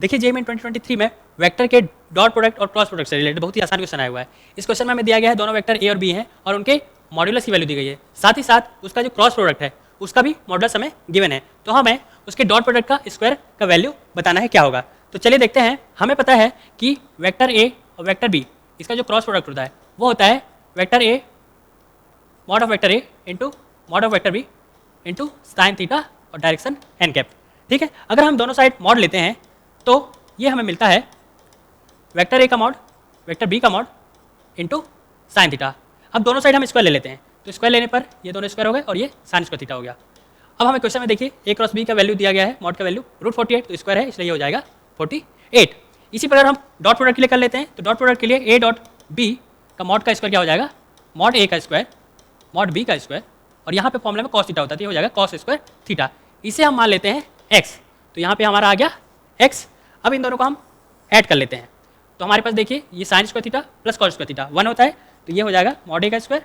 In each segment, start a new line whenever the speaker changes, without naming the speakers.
देखिए JEE main 2023 में vector के डॉट प्रोडक्ट और क्रॉस प्रोडक्ट से रिलेटेड बहुत ही आसान क्वेश्चन आया हुआ है। इस क्वेश्चन में हमें दिया गया है दोनों वेक्टर ए और बी हैं और उनके मॉड्यूलस की वैल्यू दी गई है, साथ ही साथ उसका जो क्रॉस प्रोडक्ट है उसका भी मॉड्यूलस हमें गिवन है। तो हमें उसके डॉट प्रोडक्ट का स्क्वायर का वैल्यू बताना है क्या होगा। तो चलिए देखते हैं। हमें पता है कि वेक्टर ए और वेक्टर बी इसका जो क्रॉस प्रोडक्ट होता है वो होता है vector A mod of vector A into mod of vector B into sine theta और डायरेक्शन एन कैप। ठीक है, अगर हम दोनों साइड मॉड लेते हैं तो ये हमें मिलता है वेक्टर ए का मॉड वेक्टर बी का मॉड इंटू साइन थीटा। अब दोनों साइड हम स्क्वायर ले लेते हैं, तो स्क्वायर लेने पर ये दोनों स्क्वायर हो गए और ये साइन स्क्वायर थीटा हो गया। अब हमें क्वेश्चन में देखिए ए क्रॉस बी का वैल्यू दिया गया है, मॉड का वैल्यू √48, तो स्क्वायर है इसलिए ये हो जाएगा 48। इसी प्रकार हम डॉट प्रोडक्ट के लिए कर लेते हैं, तो डॉट प्रोडक्ट के लिए ए डॉट बी का मॉड का स्क्वायर क्या हो जाएगा, मॉड ए का स्क्वायर मॉड बी का स्क्वायर, और यहाँ पे फॉर्मूला में कॉस थीटा होता है तो ये हो जाएगा कॉस स्क्वायर थीटा। इसे हम मान लेते हैं एक्स, तो यहाँ पे हमारा आ गया एक्स। अब इन दोनों को हम ऐड कर लेते हैं, तो हमारे पास देखिए ये sine square theta plus cos square theta 1 होता है, तो ये हो जाएगा मॉड ए का स्क्वायर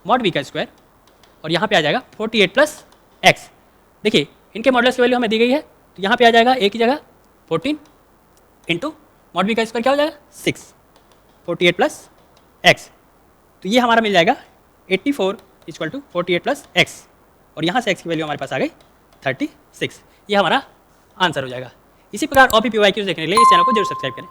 मॉड बी का स्क्वायर और यहाँ पे आ जाएगा 48 प्लस एक्स। देखिए इनके मॉडल्स की वैल्यू हमें दी गई है, तो यहाँ पे आ जाएगा ए की जगह 14 इंटू मॉड बी का स्क्वायर क्या हो जाएगा 6, 48 प्लस एक्स, तो ये हमारा मिल जाएगा 84 इक्वल टू 48 प्लस एक्स, और यहाँ से एक्स की वैल्यू हमारे पास आ गई 36। ये हमारा आंसर हो जाएगा। इसी प्रकार और भी PYQs देखने के लिए इस चैनल को जरूर सब्सक्राइब करें।